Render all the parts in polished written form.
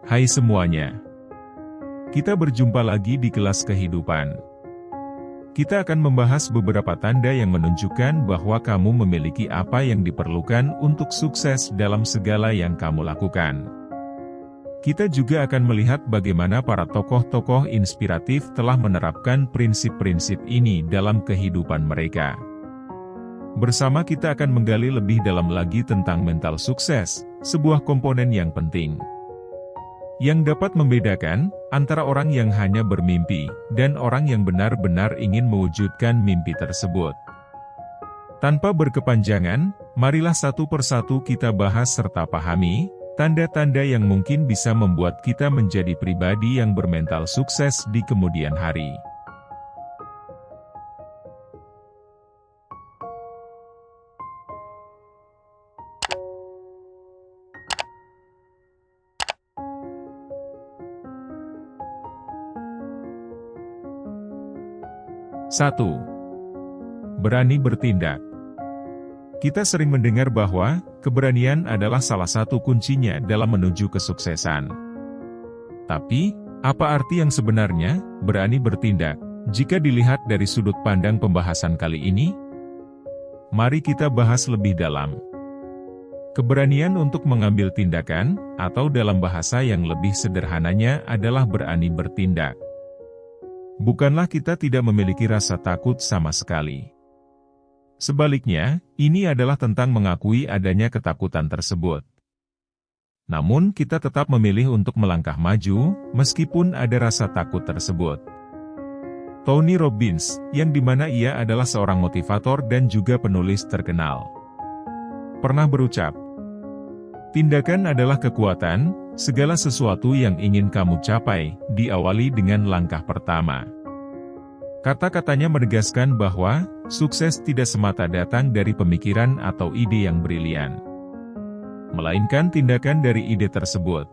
Hai semuanya. Kita berjumpa lagi di kelas kehidupan. Kita akan membahas beberapa tanda yang menunjukkan bahwa kamu memiliki apa yang diperlukan untuk sukses dalam segala yang kamu lakukan. Kita juga akan melihat bagaimana para tokoh-tokoh inspiratif telah menerapkan prinsip-prinsip ini dalam kehidupan mereka. Bersama kita akan menggali lebih dalam lagi tentang mental sukses, sebuah komponen yang penting yang dapat membedakan antara orang yang hanya bermimpi dan orang yang benar-benar ingin mewujudkan mimpi tersebut. Tanpa berkepanjangan, marilah satu persatu kita bahas serta pahami tanda-tanda yang mungkin bisa membuat kita menjadi pribadi yang bermental sukses di kemudian hari. Satu. Berani bertindak. Kita sering mendengar bahwa keberanian adalah salah satu kuncinya dalam menuju kesuksesan. Tapi, apa arti yang sebenarnya berani bertindak jika dilihat dari sudut pandang pembahasan kali ini? Mari kita bahas lebih dalam. Keberanian untuk mengambil tindakan, atau dalam bahasa yang lebih sederhananya adalah berani bertindak. Bukanlah kita tidak memiliki rasa takut sama sekali. Sebaliknya, ini adalah tentang mengakui adanya ketakutan tersebut. Namun kita tetap memilih untuk melangkah maju, meskipun ada rasa takut tersebut. Tony Robbins, yang dimana ia adalah seorang motivator dan juga penulis terkenal, pernah berucap, "Tindakan adalah kekuatan. Segala sesuatu yang ingin kamu capai, diawali dengan langkah pertama." Kata-katanya menegaskan bahwa, sukses tidak semata datang dari pemikiran atau ide yang brilian, melainkan tindakan dari ide tersebut.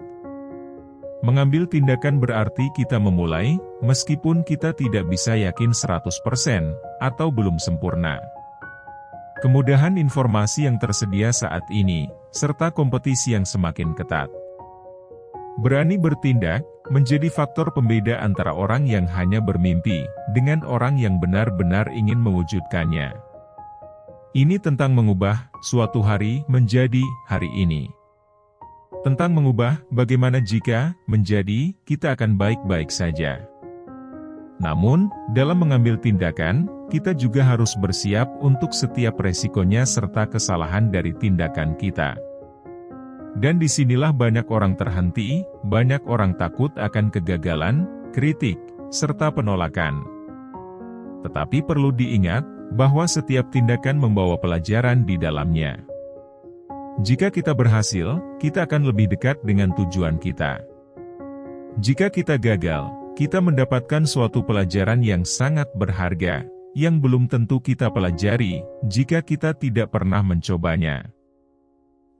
Mengambil tindakan berarti kita memulai, meskipun kita tidak bisa yakin 100% atau belum sempurna. Kemudahan informasi yang tersedia saat ini, serta kompetisi yang semakin ketat, berani bertindak menjadi faktor pembeda antara orang yang hanya bermimpi dengan orang yang benar-benar ingin mewujudkannya. Ini tentang mengubah suatu hari menjadi hari ini. Tentang mengubah bagaimana jika menjadi kita akan baik-baik saja. Namun, dalam mengambil tindakan, kita juga harus bersiap untuk setiap resikonya serta kesalahan dari tindakan kita. Dan disinilah banyak orang terhenti, banyak orang takut akan kegagalan, kritik, serta penolakan. Tetapi perlu diingat, bahwa setiap tindakan membawa pelajaran di dalamnya. Jika kita berhasil, kita akan lebih dekat dengan tujuan kita. Jika kita gagal, kita mendapatkan suatu pelajaran yang sangat berharga, yang belum tentu kita pelajari, jika kita tidak pernah mencobanya.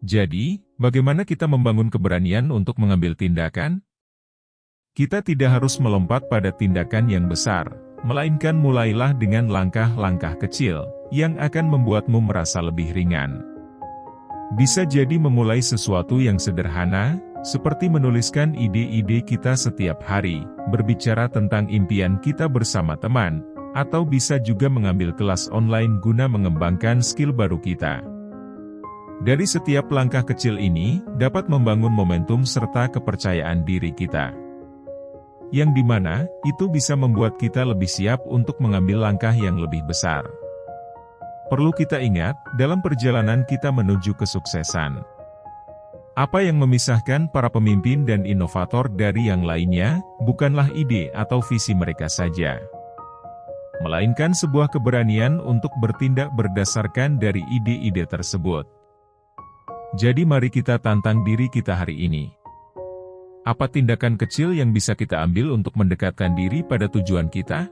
Jadi, bagaimana kita membangun keberanian untuk mengambil tindakan? Kita tidak harus melompat pada tindakan yang besar, melainkan mulailah dengan langkah-langkah kecil, yang akan membuatmu merasa lebih ringan. Bisa jadi memulai sesuatu yang sederhana, seperti menuliskan ide-ide kita setiap hari, berbicara tentang impian kita bersama teman, atau bisa juga mengambil kelas online guna mengembangkan skill baru kita. Dari setiap langkah kecil ini, dapat membangun momentum serta kepercayaan diri kita. Yang dimana, itu bisa membuat kita lebih siap untuk mengambil langkah yang lebih besar. Perlu kita ingat, dalam perjalanan kita menuju kesuksesan, apa yang memisahkan para pemimpin dan inovator dari yang lainnya, bukanlah ide atau visi mereka saja, melainkan sebuah keberanian untuk bertindak berdasarkan dari ide-ide tersebut. Jadi mari kita tantang diri kita hari ini. Apa tindakan kecil yang bisa kita ambil untuk mendekatkan diri pada tujuan kita?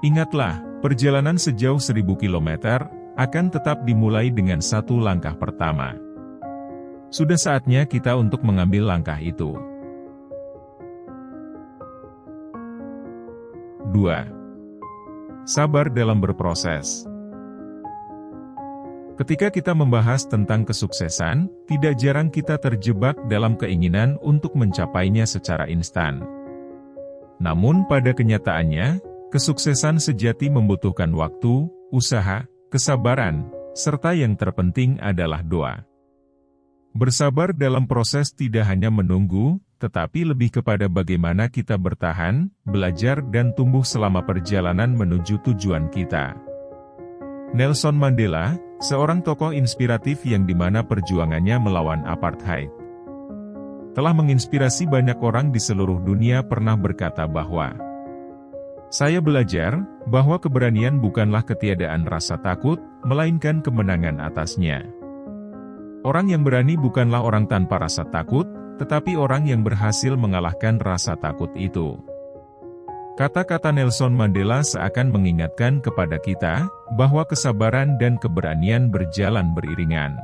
Ingatlah, perjalanan sejauh 1000 km, akan tetap dimulai dengan satu langkah pertama. Sudah saatnya kita untuk mengambil langkah itu. 2. Sabar dalam berproses. Ketika kita membahas tentang kesuksesan, tidak jarang kita terjebak dalam keinginan untuk mencapainya secara instan. Namun pada kenyataannya, kesuksesan sejati membutuhkan waktu, usaha, kesabaran, serta yang terpenting adalah doa. Bersabar dalam proses tidak hanya menunggu, tetapi lebih kepada bagaimana kita bertahan, belajar dan tumbuh selama perjalanan menuju tujuan kita. Nelson Mandela, seorang tokoh inspiratif yang dimana perjuangannya melawan apartheid, telah menginspirasi banyak orang di seluruh dunia pernah berkata bahwa, "Saya belajar bahwa keberanian bukanlah ketiadaan rasa takut, melainkan kemenangan atasnya. Orang yang berani bukanlah orang tanpa rasa takut, tetapi orang yang berhasil mengalahkan rasa takut itu." Kata-kata Nelson Mandela seakan mengingatkan kepada kita, bahwa kesabaran dan keberanian berjalan beriringan.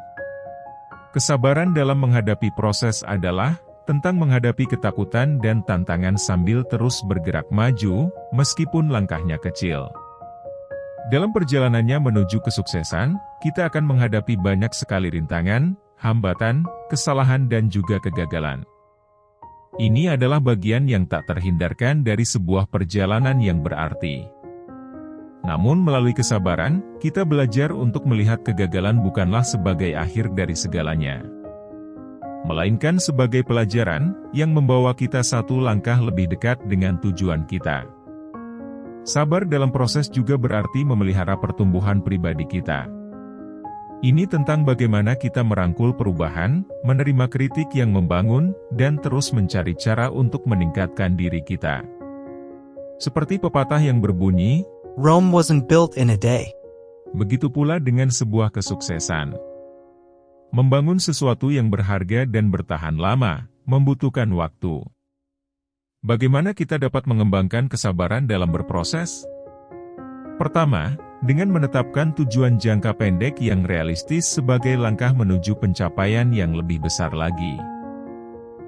Kesabaran dalam menghadapi proses adalah, tentang menghadapi ketakutan dan tantangan sambil terus bergerak maju, meskipun langkahnya kecil. Dalam perjalanannya menuju kesuksesan, kita akan menghadapi banyak sekali rintangan, hambatan, kesalahan dan juga kegagalan. Ini adalah bagian yang tak terhindarkan dari sebuah perjalanan yang berarti. Namun melalui kesabaran, kita belajar untuk melihat kegagalan bukanlah sebagai akhir dari segalanya, melainkan sebagai pelajaran, yang membawa kita satu langkah lebih dekat dengan tujuan kita. Sabar dalam proses juga berarti memelihara pertumbuhan pribadi kita. Ini tentang bagaimana kita merangkul perubahan, menerima kritik yang membangun, dan terus mencari cara untuk meningkatkan diri kita. Seperti pepatah yang berbunyi, Rome wasn't built in a day. Begitu pula dengan sebuah kesuksesan. Membangun sesuatu yang berharga dan bertahan lama, membutuhkan waktu. Bagaimana kita dapat mengembangkan kesabaran dalam berproses? Pertama, dengan menetapkan tujuan jangka pendek yang realistis sebagai langkah menuju pencapaian yang lebih besar lagi.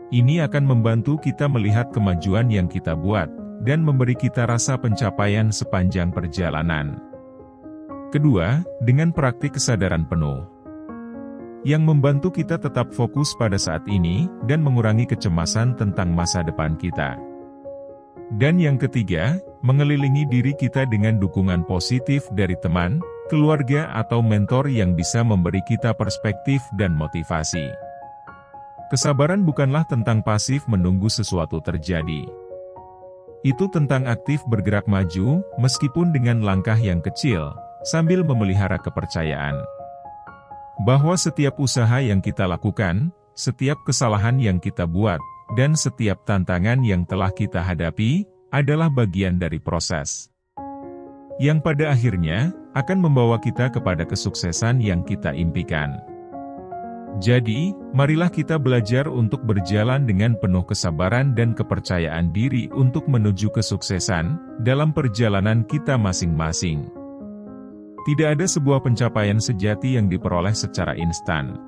Ini akan membantu kita melihat kemajuan yang kita buat, dan memberi kita rasa pencapaian sepanjang perjalanan. Kedua, dengan praktik kesadaran penuh, yang membantu kita tetap fokus pada saat ini, dan mengurangi kecemasan tentang masa depan kita. Dan yang ketiga, mengelilingi diri kita dengan dukungan positif dari teman, keluarga atau mentor yang bisa memberi kita perspektif dan motivasi. Kesabaran bukanlah tentang pasif menunggu sesuatu terjadi. Itu tentang aktif bergerak maju, meskipun dengan langkah yang kecil, sambil memelihara kepercayaan bahwa setiap usaha yang kita lakukan, setiap kesalahan yang kita buat, dan setiap tantangan yang telah kita hadapi, adalah bagian dari proses yang pada akhirnya, akan membawa kita kepada kesuksesan yang kita impikan. Jadi, marilah kita belajar untuk berjalan dengan penuh kesabaran dan kepercayaan diri untuk menuju kesuksesan, dalam perjalanan kita masing-masing. Tidak ada sebuah pencapaian sejati yang diperoleh secara instan.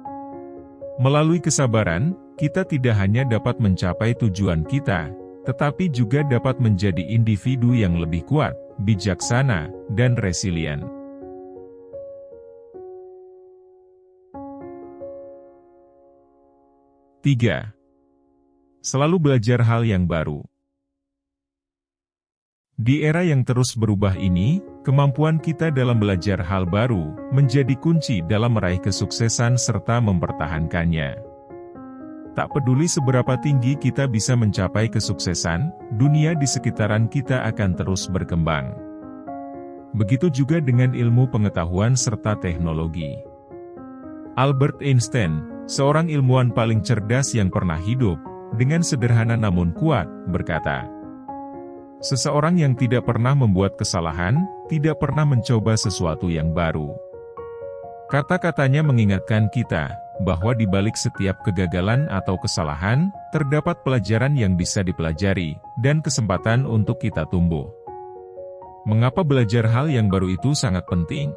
Melalui kesabaran, kita tidak hanya dapat mencapai tujuan kita, tetapi juga dapat menjadi individu yang lebih kuat, bijaksana, dan resilient. Tiga, selalu belajar hal yang baru. Di era yang terus berubah ini, kemampuan kita dalam belajar hal baru menjadi kunci dalam meraih kesuksesan serta mempertahankannya. Tak peduli seberapa tinggi kita bisa mencapai kesuksesan, dunia di sekitaran kita akan terus berkembang. Begitu juga dengan ilmu pengetahuan serta teknologi. Albert Einstein, seorang ilmuwan paling cerdas yang pernah hidup, dengan sederhana namun kuat, berkata, "Seseorang yang tidak pernah membuat kesalahan, tidak pernah mencoba sesuatu yang baru." Kata-katanya mengingatkan kita, bahwa di balik setiap kegagalan atau kesalahan, terdapat pelajaran yang bisa dipelajari, dan kesempatan untuk kita tumbuh. Mengapa belajar hal yang baru itu sangat penting?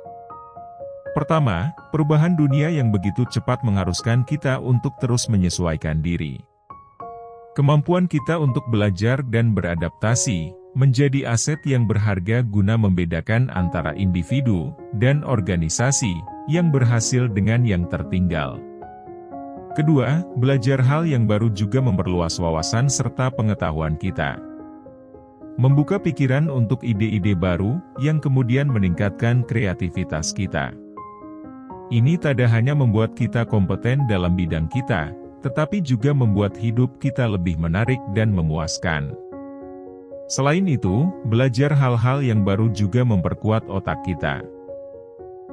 Pertama, perubahan dunia yang begitu cepat mengharuskan kita untuk terus menyesuaikan diri. Kemampuan kita untuk belajar dan beradaptasi, menjadi aset yang berharga guna membedakan antara individu dan organisasi, yang berhasil dengan yang tertinggal. Kedua, belajar hal yang baru juga memperluas wawasan serta pengetahuan kita. Membuka pikiran untuk ide-ide baru, yang kemudian meningkatkan kreativitas kita. Ini tidak hanya membuat kita kompeten dalam bidang kita, tetapi juga membuat hidup kita lebih menarik dan memuaskan. Selain itu, belajar hal-hal yang baru juga memperkuat otak kita.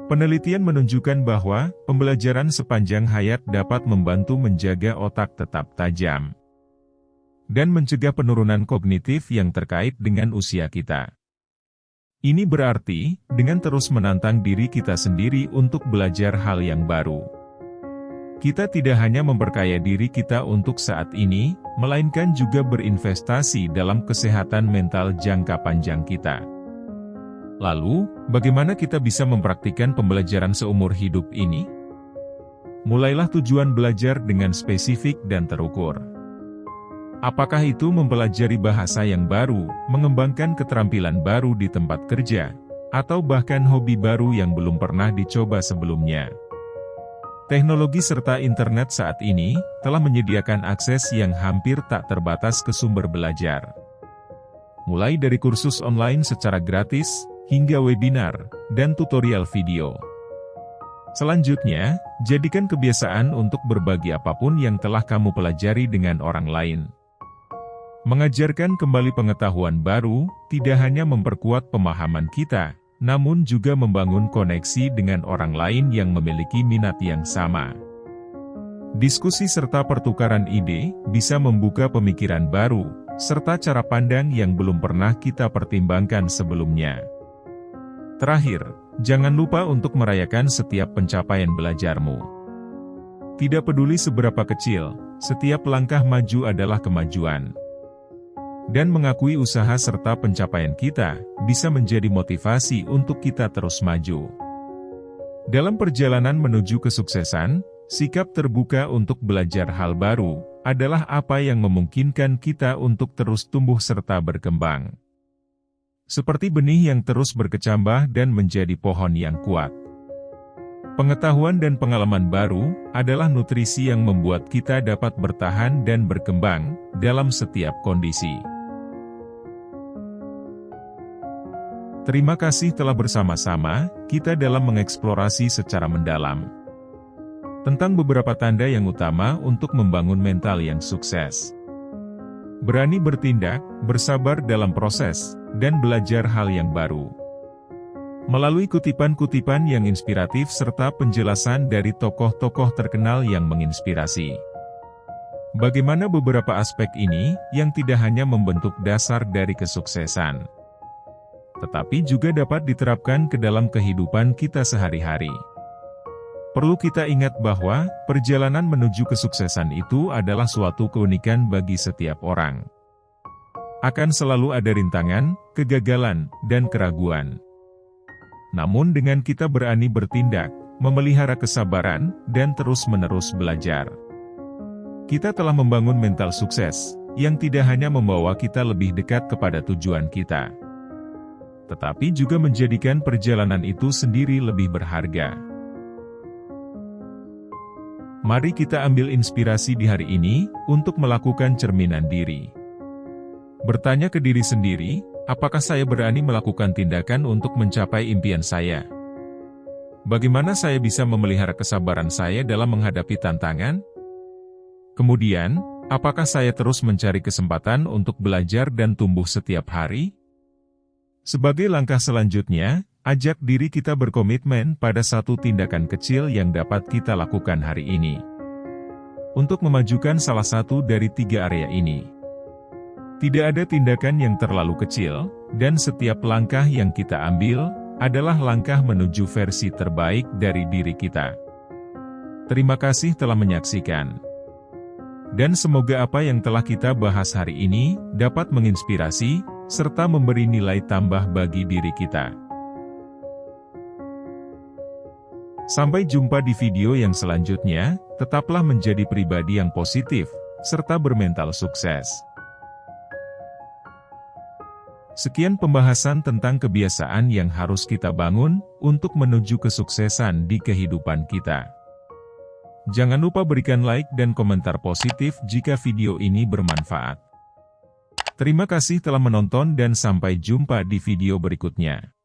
Penelitian menunjukkan bahwa pembelajaran sepanjang hayat dapat membantu menjaga otak tetap tajam dan mencegah penurunan kognitif yang terkait dengan usia kita. Ini berarti, dengan terus menantang diri kita sendiri untuk belajar hal yang baru, kita tidak hanya memperkaya diri kita untuk saat ini, melainkan juga berinvestasi dalam kesehatan mental jangka panjang kita. Lalu, bagaimana kita bisa mempraktikkan pembelajaran seumur hidup ini? Mulailah tujuan belajar dengan spesifik dan terukur. Apakah itu mempelajari bahasa yang baru, mengembangkan keterampilan baru di tempat kerja, atau bahkan hobi baru yang belum pernah dicoba sebelumnya? Teknologi serta internet saat ini telah menyediakan akses yang hampir tak terbatas ke sumber belajar. Mulai dari kursus online secara gratis, hingga webinar, dan tutorial video. Selanjutnya, jadikan kebiasaan untuk berbagi apapun yang telah kamu pelajari dengan orang lain. Mengajarkan kembali pengetahuan baru, tidak hanya memperkuat pemahaman kita, namun juga membangun koneksi dengan orang lain yang memiliki minat yang sama. Diskusi serta pertukaran ide bisa membuka pemikiran baru, serta cara pandang yang belum pernah kita pertimbangkan sebelumnya. Terakhir, jangan lupa untuk merayakan setiap pencapaian belajarmu. Tidak peduli seberapa kecil, setiap langkah maju adalah kemajuan. Dan mengakui usaha serta pencapaian kita, bisa menjadi motivasi untuk kita terus maju. Dalam perjalanan menuju kesuksesan, sikap terbuka untuk belajar hal baru, adalah apa yang memungkinkan kita untuk terus tumbuh serta berkembang. Seperti benih yang terus berkecambah dan menjadi pohon yang kuat. Pengetahuan dan pengalaman baru adalah nutrisi yang membuat kita dapat bertahan dan berkembang dalam setiap kondisi. Terima kasih telah bersama-sama kita dalam mengeksplorasi secara mendalam tentang beberapa tanda yang utama untuk membangun mental yang sukses. Berani bertindak, bersabar dalam proses, dan belajar hal yang baru. Melalui kutipan-kutipan yang inspiratif serta penjelasan dari tokoh-tokoh terkenal yang menginspirasi. Bagaimana beberapa aspek ini yang tidak hanya membentuk dasar dari kesuksesan, tetapi juga dapat diterapkan ke dalam kehidupan kita sehari-hari. Perlu kita ingat bahwa, perjalanan menuju kesuksesan itu adalah suatu keunikan bagi setiap orang. Akan selalu ada rintangan, kegagalan, dan keraguan. Namun dengan kita berani bertindak, memelihara kesabaran, dan terus-menerus belajar, kita telah membangun mental sukses, yang tidak hanya membawa kita lebih dekat kepada tujuan kita, tetapi juga menjadikan perjalanan itu sendiri lebih berharga. Mari kita ambil inspirasi di hari ini, untuk melakukan cerminan diri. Bertanya ke diri sendiri, apakah saya berani melakukan tindakan untuk mencapai impian saya? Bagaimana saya bisa memelihara kesabaran saya dalam menghadapi tantangan? Kemudian, apakah saya terus mencari kesempatan untuk belajar dan tumbuh setiap hari? Sebagai langkah selanjutnya, ajak diri kita berkomitmen pada satu tindakan kecil yang dapat kita lakukan hari ini, untuk memajukan salah satu dari 3 area ini. Tidak ada tindakan yang terlalu kecil, dan setiap langkah yang kita ambil, adalah langkah menuju versi terbaik dari diri kita. Terima kasih telah menyaksikan. Dan semoga apa yang telah kita bahas hari ini, dapat menginspirasi, serta memberi nilai tambah bagi diri kita. Sampai jumpa di video yang selanjutnya, tetaplah menjadi pribadi yang positif, serta bermental sukses. Sekian pembahasan tentang kebiasaan yang harus kita bangun untuk menuju kesuksesan di kehidupan kita. Jangan lupa berikan like dan komentar positif jika video ini bermanfaat. Terima kasih telah menonton dan sampai jumpa di video berikutnya.